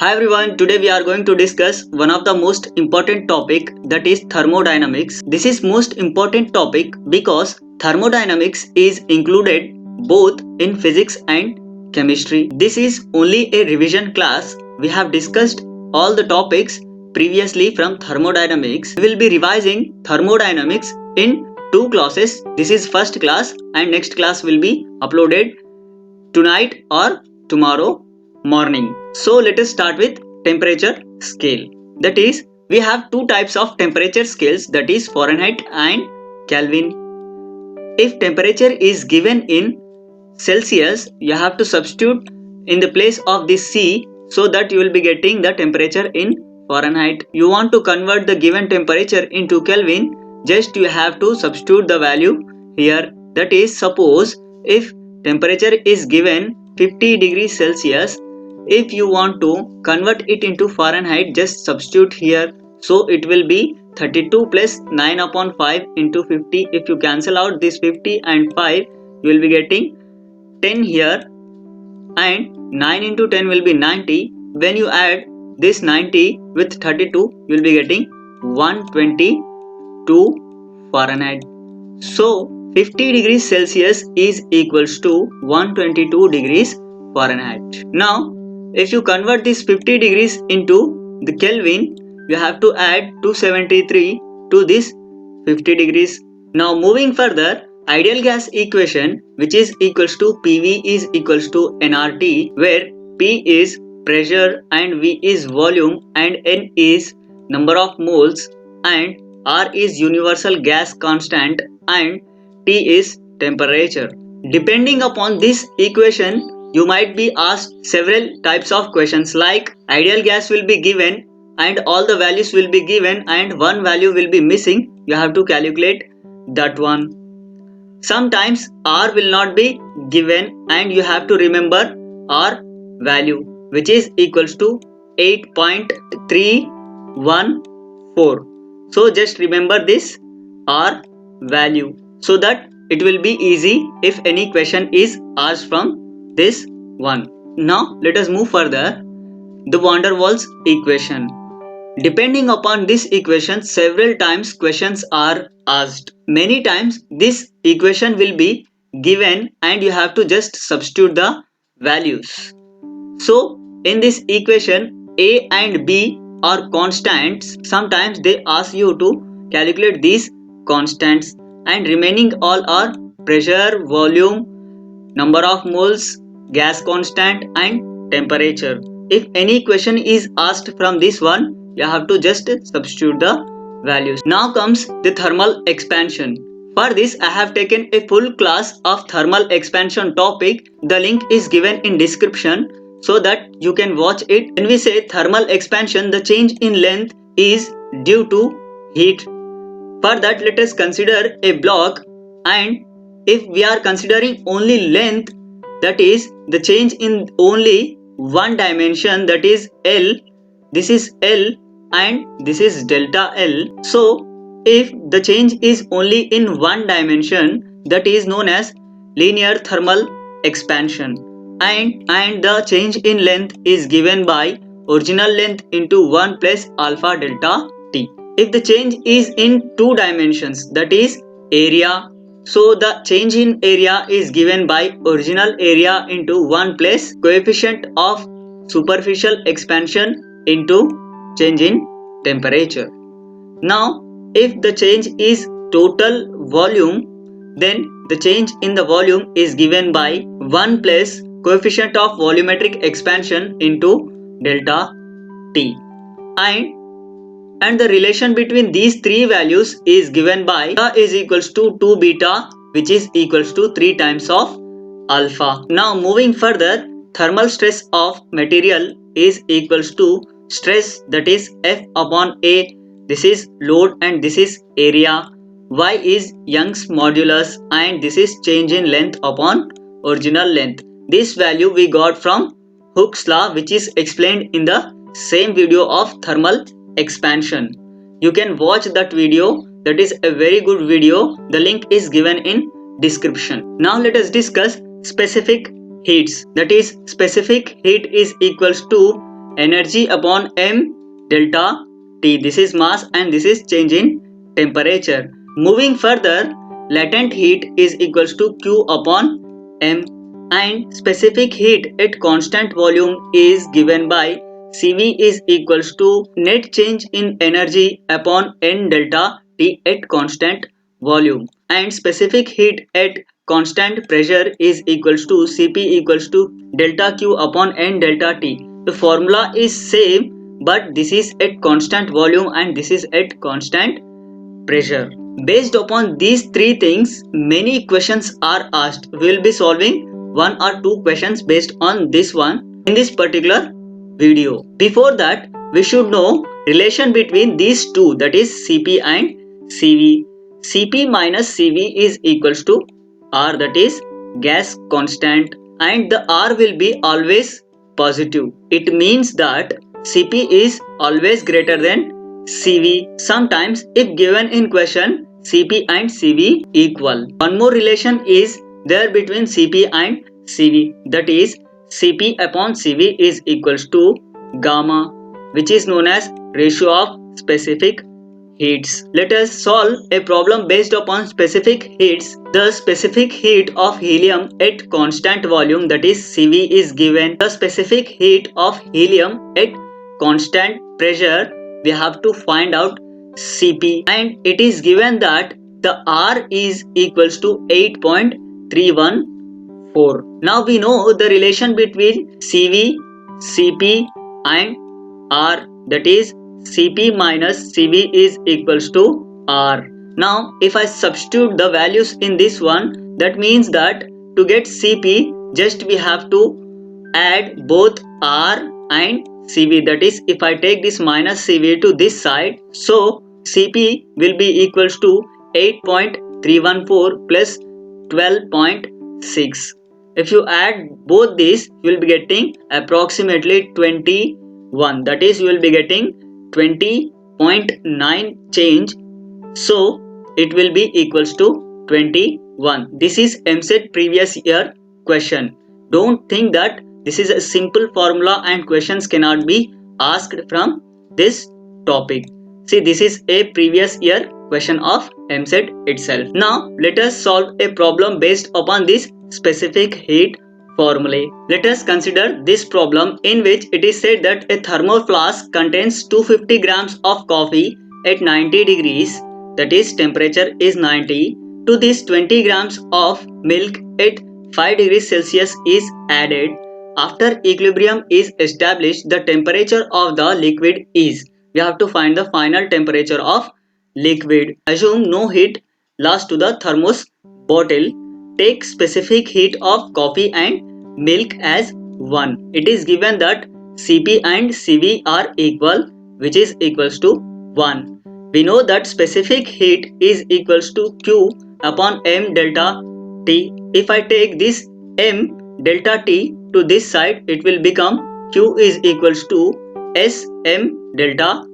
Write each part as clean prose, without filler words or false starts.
Hi everyone, today we are going to discuss one of the most important topic, that is thermodynamics. This is most important topic because thermodynamics is included both in physics and chemistry. This is only a revision class. We have discussed all the topics previously from thermodynamics. We will be revising thermodynamics in two classes. This is first class and next class will be uploaded tonight or tomorrow morning. So let us start with temperature scale. That is, we have two types of temperature scales, that is Fahrenheit and Kelvin. If temperature is given in Celsius, you have to substitute in the place of this C, so that you will be getting the temperature in Fahrenheit. You want to convert the given temperature into Kelvin, just you have to substitute the value here. That is, suppose if temperature is given 50 degrees Celsius, if you want to convert it into Fahrenheit, just substitute here. So it will be 32 plus 9 upon 5 into 50. If you cancel out this 50 and 5, you will be getting 10 here, and 9 into 10 will be 90. When you add this 90 with 32, you will be getting 122 Fahrenheit. So 50 degrees Celsius is equals to 122 degrees Fahrenheit. Now if you convert this 50 degrees into the Kelvin, you have to add 273 to this 50 degrees. Now moving further, ideal gas equation, which is equals to PV is equals to nRT, where P is pressure and V is volume and N is number of moles and R is universal gas constant and T is temperature. Depending upon this equation, you might be asked several types of questions like ideal gas will be given and all the values will be given and one value will be missing. You have to calculate that one. Sometimes R will not be given and you have to remember R value, which is equals to 8.314. So just remember this R value so that it will be easy if any question is asked from this one. Now let us move further. The van der Waals equation. Depending upon this equation, several times questions are asked. Many times this equation will be given and you have to just substitute the values. So in this equation, A and B are constants. Sometimes they ask you to calculate these constants and remaining all are pressure, volume, number of moles, gas constant and temperature. If any question is asked from this one, you have to just substitute the values. Now comes the thermal expansion. For this I have taken a full class of thermal expansion topic. The link is given in description so that you can watch it. When we say thermal expansion, the change in length is due to heat. For that, let us consider a block, and if we are considering only length, that is the change in only one dimension, that is L. This is L and this is delta L. So if the change is only in one dimension, that is known as linear thermal expansion, and the change in length is given by original length into 1 plus alpha delta T. If the change is in two dimensions, that is area, so the change in area is given by original area into 1 plus coefficient of superficial expansion into change in temperature. Now if the change is total volume, then the change in the volume is given by 1 plus coefficient of volumetric expansion into delta T, and the relation between these three values is given by beta is equals to 2 beta, which is equals to 3 times of alpha. Now moving further, thermal stress of material is equals to stress, that is F upon A. This is load and this is area. Y is Young's modulus and this is change in length upon original length. This value we got from Hooke's law, which is explained in the same video of thermal expansion. You can watch that video. That is a very good video. The link is given in description. Now let us discuss specific heats. That is specific heat is equals to energy upon m delta T. This is mass and this is change in temperature. Moving further, latent heat is equals to Q upon m, and specific heat at constant volume is given by Cv is equals to net change in energy upon N delta T at constant volume, and specific heat at constant pressure is equals to Cp equals to delta Q upon N delta T. The formula is same, but this is at constant volume and this is at constant pressure. Based upon these three things, many questions are asked. We will be solving one or two questions based on this one in this particular video. Before that, we should know relation between these two, that is Cp and Cv. Cp minus Cv is equals to R, that is gas constant, and the R will be always positive. It means that Cp is always greater than Cv. Sometimes if given in question, Cp and Cv equal. One more relation is there between Cp and Cv, that is Cp upon Cv is equals to gamma, which is known as ratio of specific heats. Let us solve a problem based upon specific heats. The specific heat of helium at constant volume, that is Cv, is given. The specific heat of helium at constant pressure, we have to find out Cp, and it is given that the R is equals to 8.314. Now we know the relation between Cv, Cp and R, that is Cp minus Cv is equals to R. Now if I substitute the values in this one, that means that to get Cp, just we have to add both R and Cv, that is if I take this minus Cv to this side, so Cp will be equals to 8.314 plus 12.6. If you add both these, you will be getting approximately 21, that is you will be getting 20.9 change, so it will be equals to 21. This is EAMCET previous year question. Don't think that this is a simple formula and questions cannot be asked from this topic. See, this is a previous year question of EAMCET itself. Now let us solve a problem based upon this specific heat formulae. Let us consider this problem in which it is said that a thermo flask contains 250 grams of coffee at 90 degrees, that is temperature is 90. To this 20 grams of milk at 5 degrees Celsius is added. After equilibrium is established, the temperature of the liquid is. We have to find the final temperature of liquid. Assume no heat loss to the thermos bottle. Take specific heat of coffee and milk as 1. It is given that Cp and Cv are equal, which is equals to 1. We know that specific heat is equals to Q upon m delta T. If I take this m delta T to this side, it will become Q is equals to Sm delta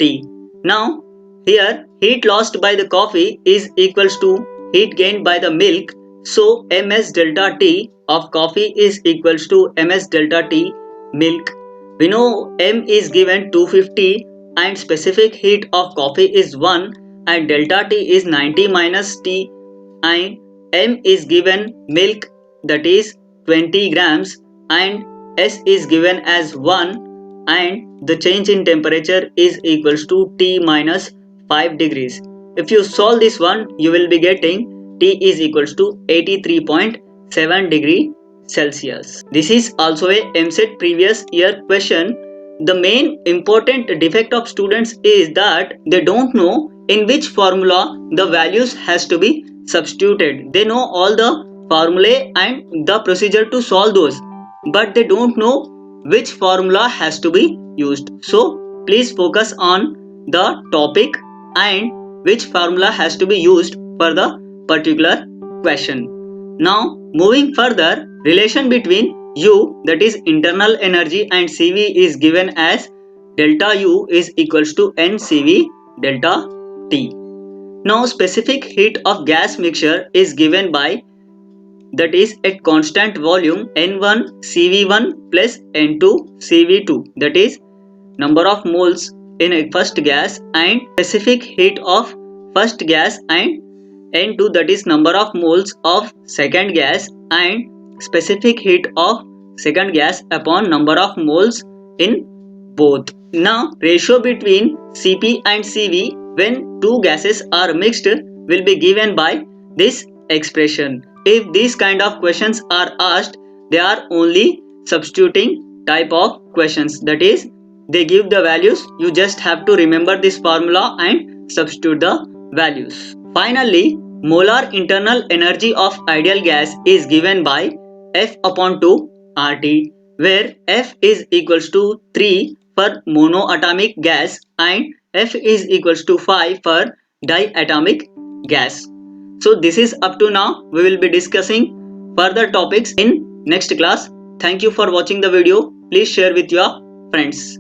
T. Now here heat lost by the coffee is equals to heat gained by the milk, so Ms delta T of coffee is equals to Ms delta T milk. We know M is given 250 and specific heat of coffee is 1 and delta T is 90 minus T, and M is given milk, that is 20 grams, and S is given as 1, and the change in temperature is equals to T minus 5 degrees. If you solve this one, you will be getting T is equals to 83.7 degree Celsius. This is also a EAMCET previous year question. The main important defect of students is that they don't know in which formula the values has to be substituted. They know all the formulae and the procedure to solve those, but they don't know which formula has to be used. So please focus on the topic and which formula has to be used for the particular question. Now moving further, relation between U, that is internal energy, and Cv is given as delta U is equals to NCV delta T. Now specific heat of gas mixture is given by that is at constant volume N1 CV1 plus N2 CV2, that is number of moles in a first gas and specific heat of first gas, and N2 that is number of moles of second gas and specific heat of second gas upon number of moles in both. Now ratio between Cp and Cv when two gases are mixed will be given by this expression. If these kind of questions are asked, they are only substituting type of questions, that is they give the values, you just have to remember this formula and substitute the values. Finally, molar internal energy of ideal gas is given by F upon 2 RT, where F is equals to 3 for monoatomic gas and F is equals to 5 for diatomic gas. So this is up to now. We will be discussing further topics in next class. Thank you for watching the video. Please share with your friends.